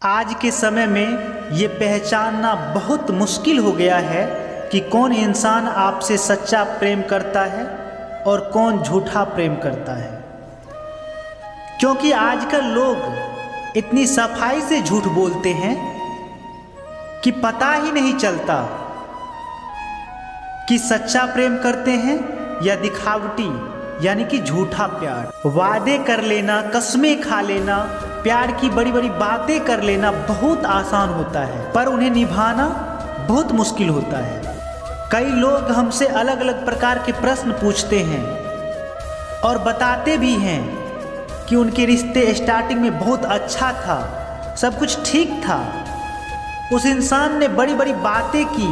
आज के समय में ये पहचानना बहुत मुश्किल हो गया है कि कौन इंसान आपसे सच्चा प्रेम करता है और कौन झूठा प्रेम करता है। क्योंकि आजकल लोग इतनी सफाई से झूठ बोलते हैं कि पता ही नहीं चलता कि सच्चा प्रेम करते हैं या दिखावटी यानी कि झूठा प्यार। वादे कर लेना, कस्में खा लेना, प्यार की बड़ी बड़ी बातें कर लेना बहुत आसान होता है, पर उन्हें निभाना बहुत मुश्किल होता है। कई लोग हमसे अलग अलग प्रकार के प्रश्न पूछते हैं और बताते भी हैं कि उनके रिश्ते स्टार्टिंग में बहुत अच्छा था, सब कुछ ठीक था, उस इंसान ने बड़ी बड़ी बातें की,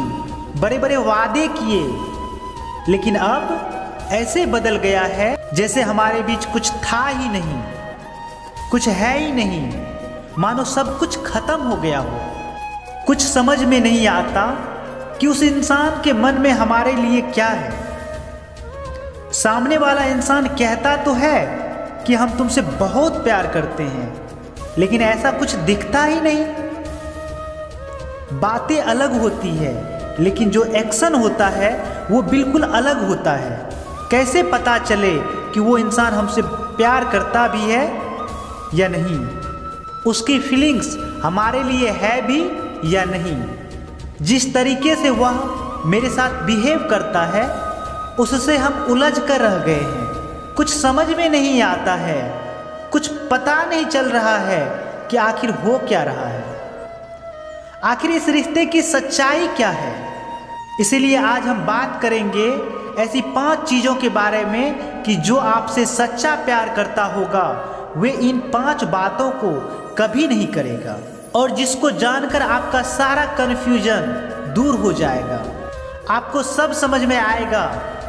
बड़े बड़े वादे किए, लेकिन अब ऐसे बदल गया है जैसे हमारे बीच कुछ था ही नहीं, कुछ है ही नहीं, मानो सब कुछ खत्म हो गया हो। कुछ समझ में नहीं आता कि उस इंसान के मन में हमारे लिए क्या है। सामने वाला इंसान कहता तो है कि हम तुमसे बहुत प्यार करते हैं, लेकिन ऐसा कुछ दिखता ही नहीं। बातें अलग होती है, लेकिन जो एक्शन होता है वो बिल्कुल अलग होता है। कैसे पता चले कि वो इंसान हमसे प्यार करता भी है या नहीं, उसकी फीलिंग्स हमारे लिए है भी या नहीं। जिस तरीके से वह मेरे साथ बिहेव करता है उससे हम उलझ कर रह गए हैं। कुछ समझ में नहीं आता है, कुछ पता नहीं चल रहा है कि आखिर हो क्या रहा है, आखिर इस रिश्ते की सच्चाई क्या है। इसीलिए आज हम बात करेंगे ऐसी 5 चीज़ों के बारे में कि जो आपसे सच्चा प्यार करता होगा वे इन 5 बातों को कभी नहीं करेगा, और जिसको जानकर आपका सारा कन्फ्यूजन दूर हो जाएगा। आपको सब समझ में आएगा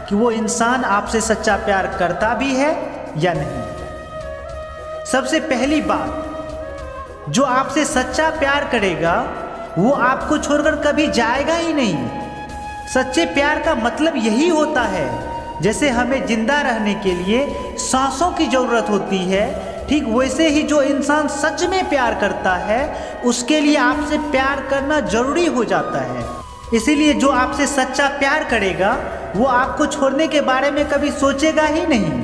कि वो इंसान आपसे सच्चा प्यार करता भी है या नहीं। सबसे पहली बात, जो आपसे सच्चा प्यार करेगा वो आपको छोड़कर कभी जाएगा ही नहीं। सच्चे प्यार का मतलब यही होता है, जैसे हमें जिंदा रहने के लिए सांसों की जरूरत होती है, ठीक वैसे ही जो इंसान सच में प्यार करता है उसके लिए आपसे प्यार करना जरूरी हो जाता है। इसीलिए जो आपसे सच्चा प्यार करेगा वो आपको छोड़ने के बारे में कभी सोचेगा ही नहीं।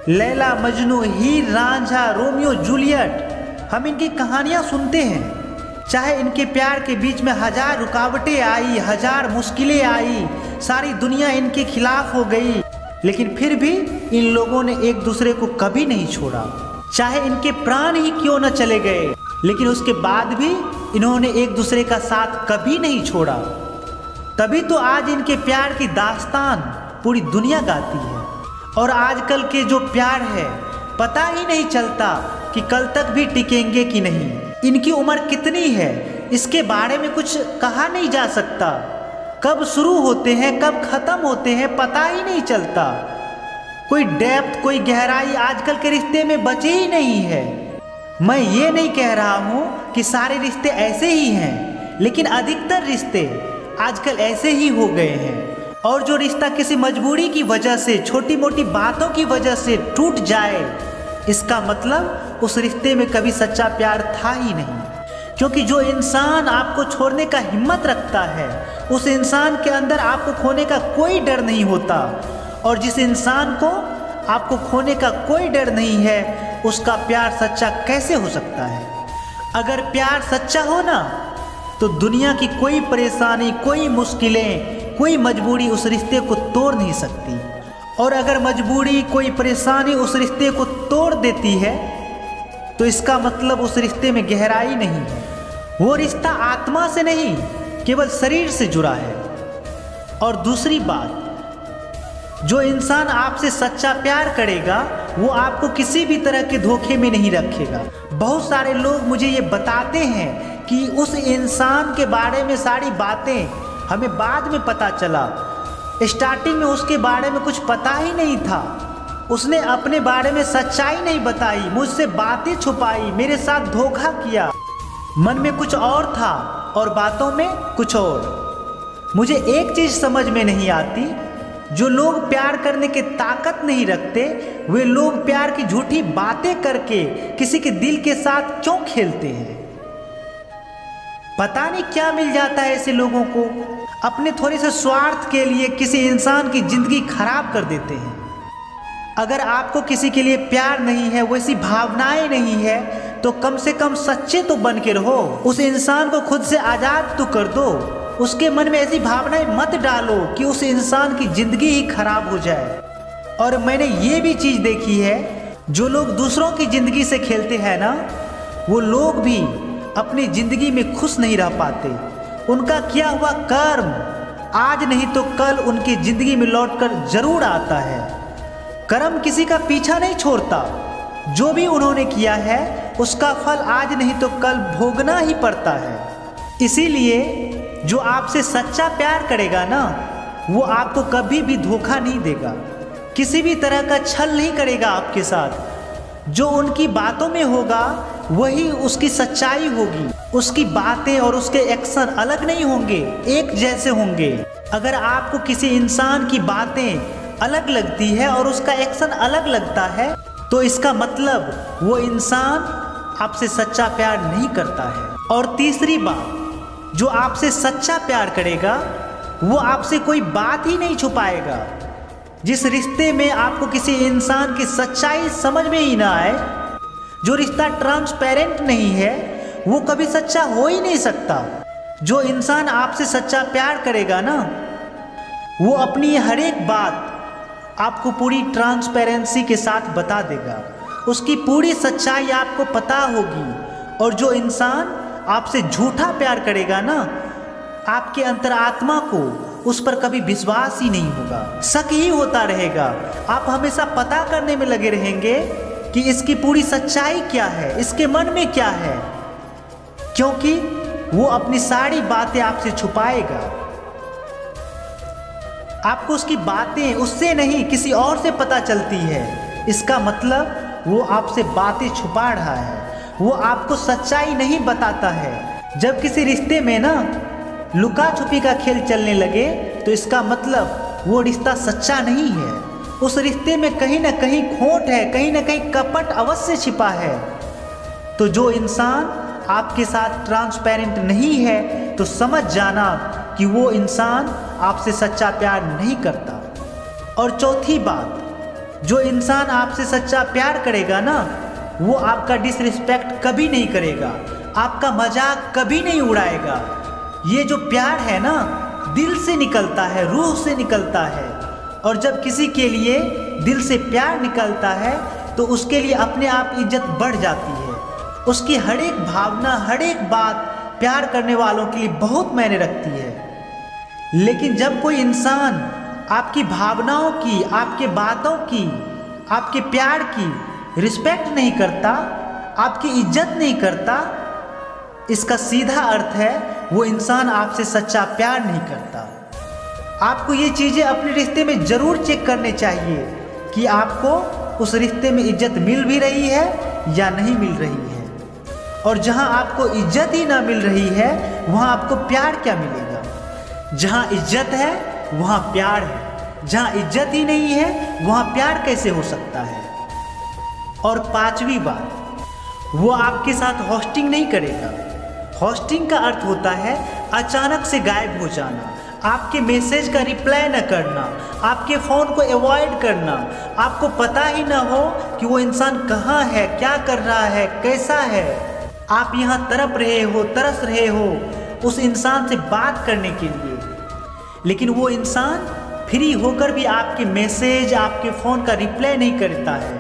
लैला मजनू, हीर रांझा, रोमियो जूलियट, हम इनकी कहानियां सुनते हैं। चाहे इनके प्यार के बीच में 1000 रुकावटें आई, 1000 मुश्किलें आई, सारी दुनिया इनके खिलाफ हो गई, लेकिन फिर भी इन लोगों ने एक दूसरे को कभी नहीं छोड़ा। चाहे इनके प्राण ही क्यों न चले गए, लेकिन उसके बाद भी इन्होंने एक दूसरे का साथ कभी नहीं छोड़ा। तभी तो आज इनके प्यार की दास्तान पूरी दुनिया गाती है। और आजकल के जो प्यार है पता ही नहीं चलता कि कल तक भी टिकेंगे कि नहीं। इनकी उम्र कितनी है इसके बारे में कुछ कहा नहीं जा सकता। कब शुरू होते हैं कब खत्म होते हैं पता ही नहीं चलता। कोई डेप्थ, कोई गहराई आजकल के रिश्ते में बचे ही नहीं है। मैं ये नहीं कह रहा हूँ कि सारे रिश्ते ऐसे ही हैं, लेकिन अधिकतर रिश्ते आजकल ऐसे ही हो गए हैं। और जो रिश्ता किसी मजबूरी की वजह से, छोटी मोटी बातों की वजह से टूट जाए, इसका मतलब उस रिश्ते में कभी सच्चा प्यार था ही नहीं। क्योंकि जो इंसान आपको छोड़ने का हिम्मत रखता है उस इंसान के अंदर आपको खोने का कोई डर नहीं होता, और जिस इंसान को आपको खोने का कोई डर नहीं है उसका प्यार सच्चा कैसे हो सकता है। अगर प्यार सच्चा हो ना तो दुनिया की कोई परेशानी, कोई मुश्किलें, कोई मजबूरी उस रिश्ते को तोड़ नहीं सकती। और अगर मजबूरी, कोई परेशानी उस रिश्ते को तोड़ देती है तो इसका मतलब उस रिश्ते में गहराई नहीं है। वो रिश्ता आत्मा से नहीं केवल शरीर से जुड़ा है। और दूसरी बात, जो इंसान आपसे सच्चा प्यार करेगा वो आपको किसी भी तरह के धोखे में नहीं रखेगा। बहुत सारे लोग मुझे ये बताते हैं कि उस इंसान के बारे में सारी बातें हमें बाद में पता चला, स्टार्टिंग में उसके बारे में कुछ पता ही नहीं था, उसने अपने बारे में सच्चाई नहीं बताई, मुझसे बातें छुपाई, मेरे साथ धोखा किया। मन में कुछ और था और बातों में कुछ और। मुझे एक चीज़ समझ में नहीं आती, जो लोग प्यार करने की ताकत नहीं रखते वे लोग प्यार की झूठी बातें करके किसी के दिल के साथ क्यों खेलते हैं। पता नहीं क्या मिल जाता है ऐसे लोगों को, अपने थोड़े से स्वार्थ के लिए किसी इंसान की जिंदगी खराब कर देते हैं। अगर आपको किसी के लिए प्यार नहीं है, वैसी भावनाएं नहीं है, तो कम से कम सच्चे तो बन के रहो। उस इंसान को खुद से आज़ाद तो कर दो। उसके मन में ऐसी भावनाएं मत डालो कि उस इंसान की जिंदगी ही खराब हो जाए। और मैंने ये भी चीज़ देखी है, जो लोग दूसरों की ज़िंदगी से खेलते हैं ना, वो लोग भी अपनी ज़िंदगी में खुश नहीं रह पाते। उनका किया हुआ कर्म आज नहीं तो कल उनकी ज़िंदगी में लौटकर जरूर आता है। कर्म किसी का पीछा नहीं छोड़ता। जो भी उन्होंने किया है उसका फल आज नहीं तो कल भोगना ही पड़ता है। इसीलिए जो आपसे सच्चा प्यार करेगा ना, वो आपको कभी भी धोखा नहीं देगा, किसी भी तरह का छल नहीं करेगा आपके साथ। जो उनकी बातों में होगा वही उसकी सच्चाई होगी। उसकी बातें और उसके एक्शन अलग नहीं होंगे, एक जैसे होंगे। अगर आपको किसी इंसान की बातें अलग लगती है और उसका एक्शन अलग लगता है, तो इसका मतलब वो इंसान आपसे सच्चा प्यार नहीं करता है। और तीसरी बात, जो आपसे सच्चा प्यार करेगा वो आपसे कोई बात ही नहीं छुपाएगा। जिस रिश्ते में आपको किसी इंसान की सच्चाई समझ में ही ना आए, जो रिश्ता ट्रांसपेरेंट नहीं है, वो कभी सच्चा हो ही नहीं सकता। जो इंसान आपसे सच्चा प्यार करेगा ना, वो अपनी हर एक बात आपको पूरी ट्रांसपेरेंसी के साथ बता देगा। उसकी पूरी सच्चाई आपको पता होगी। और जो इंसान आपसे झूठा प्यार करेगा ना, आपके अंतरात्मा को उस पर कभी विश्वास ही नहीं होगा, शक ही होता रहेगा। आप हमेशा पता करने में लगे रहेंगे कि इसकी पूरी सच्चाई क्या है, इसके मन में क्या है, क्योंकि वो अपनी सारी बातें आपसे छुपाएगा। आपको उसकी बातें उससे नहीं किसी और से पता चलती है। इसका मतलब वो आपसे बातें छुपा रहा है, वो आपको सच्चाई नहीं बताता है। जब किसी रिश्ते में ना लुका छुपी का खेल चलने लगे, तो इसका मतलब वो रिश्ता सच्चा नहीं है। उस रिश्ते में कहीं ना कहीं खोट है, कहीं ना कहीं कपट अवश्य छिपा है। तो जो इंसान आपके साथ ट्रांसपेरेंट नहीं है, तो समझ जाना कि वो इंसान आपसे सच्चा प्यार नहीं करता। और चौथी बात, जो इंसान आपसे सच्चा प्यार करेगा ना, वो आपका डिसरिस्पेक्ट कभी नहीं करेगा, आपका मजाक कभी नहीं उड़ाएगा। ये जो प्यार है ना, दिल से निकलता है, रूह से निकलता है। और जब किसी के लिए दिल से प्यार निकलता है, तो उसके लिए अपने आप इज्जत बढ़ जाती है। उसकी हर एक भावना, हर एक बात प्यार करने वालों के लिए बहुत मायने रखती है। लेकिन जब कोई इंसान आपकी भावनाओं की, आपके बातों की, आपके प्यार की रिस्पेक्ट नहीं करता, आपकी इज्जत नहीं करता, इसका सीधा अर्थ है वो इंसान आपसे सच्चा प्यार नहीं करता। आपको ये चीज़ें अपने रिश्ते में ज़रूर चेक करने चाहिए कि आपको उस रिश्ते में इज्जत मिल भी रही है या नहीं मिल रही है। और जहाँ आपको इज्जत ही ना मिल रही है, वहाँ आपको प्यार क्या मिलेगा। जहाँ इज्जत है वहाँ प्यार है, जहाँ इज्जत ही नहीं है वहाँ प्यार कैसे हो सकता है। और पांचवी बात, वो आपके साथ होस्टिंग नहीं करेगा। होस्टिंग का अर्थ होता है अचानक से गायब हो जाना, आपके मैसेज का रिप्लाई न करना, आपके फ़ोन को अवॉइड करना, आपको पता ही ना हो कि वो इंसान कहाँ है, क्या कर रहा है, कैसा है। आप यहाँ तड़प रहे हो, तरस रहे हो उस इंसान से बात करने के लिए, लेकिन वो इंसान फ्री होकर भी आपके मैसेज, आपके फ़ोन का रिप्लाई नहीं करता है।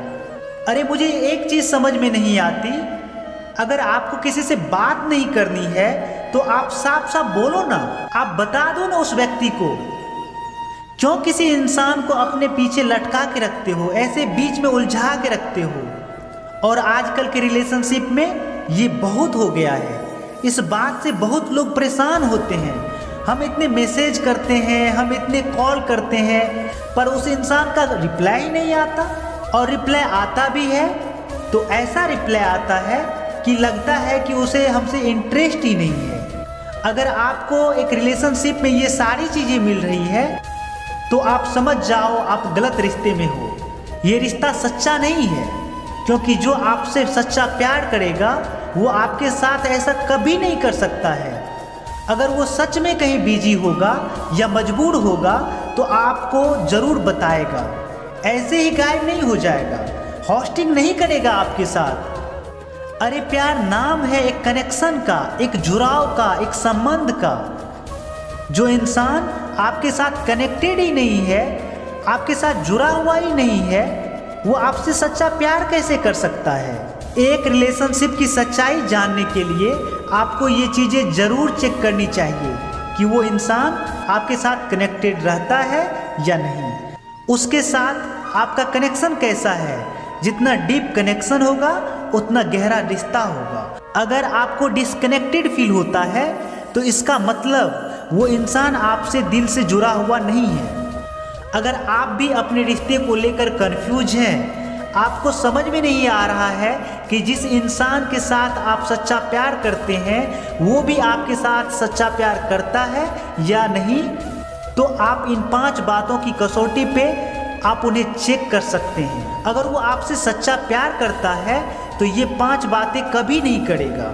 अरे मुझे एक चीज़ समझ में नहीं आती, अगर आपको किसी से बात नहीं करनी है तो आप साफ साफ बोलो ना, आप बता दो ना उस व्यक्ति को। क्यों किसी इंसान को अपने पीछे लटका के रखते हो, ऐसे बीच में उलझा के रखते हो। और आजकल के रिलेशनशिप में ये बहुत हो गया है। इस बात से बहुत लोग परेशान होते हैं। हम इतने मैसेज करते हैं, हम इतने कॉल करते हैं, पर उस इंसान का रिप्लाई नहीं आता। और रिप्लाई आता भी है तो ऐसा रिप्लाई आता है कि लगता है कि उसे हमसे इंटरेस्ट ही नहीं है। अगर आपको एक रिलेशनशिप में ये सारी चीज़ें मिल रही है, तो आप समझ जाओ आप गलत रिश्ते में हो। ये रिश्ता सच्चा नहीं है, क्योंकि जो आपसे सच्चा प्यार करेगा वो आपके साथ ऐसा कभी नहीं कर सकता है। अगर वो सच में कहीं बिजी होगा या मजबूर होगा तो आपको ज़रूर बताएगा, ऐसे ही गायब नहीं हो जाएगा, हॉस्टिंग नहीं करेगा आपके साथ। अरे प्यार नाम है एक कनेक्शन का, एक जुड़ाव का, एक संबंध का। जो इंसान आपके साथ कनेक्टेड ही नहीं है, आपके साथ जुड़ा हुआ ही नहीं है, वो आपसे सच्चा प्यार कैसे कर सकता है। एक रिलेशनशिप की सच्चाई जानने के लिए आपको ये चीज़ें ज़रूर चेक करनी चाहिए कि वो इंसान आपके साथ कनेक्टेड रहता है या नहीं, उसके साथ आपका कनेक्शन कैसा है। जितना डीप कनेक्शन होगा उतना गहरा रिश्ता होगा। अगर आपको डिस्कनेक्टेड फील होता है तो इसका मतलब वो इंसान आपसे दिल से जुड़ा हुआ नहीं है। अगर आप भी अपने रिश्ते को लेकर कंफ्यूज हैं, आपको समझ में नहीं आ रहा है कि जिस इंसान के साथ आप सच्चा प्यार करते हैं वो भी आपके साथ सच्चा प्यार करता है या नहीं, तो आप इन 5 बातों की कसौटी पे आप उन्हें चेक कर सकते हैं। अगर वो आपसे सच्चा प्यार करता है तो ये 5 बातें कभी नहीं करेगा।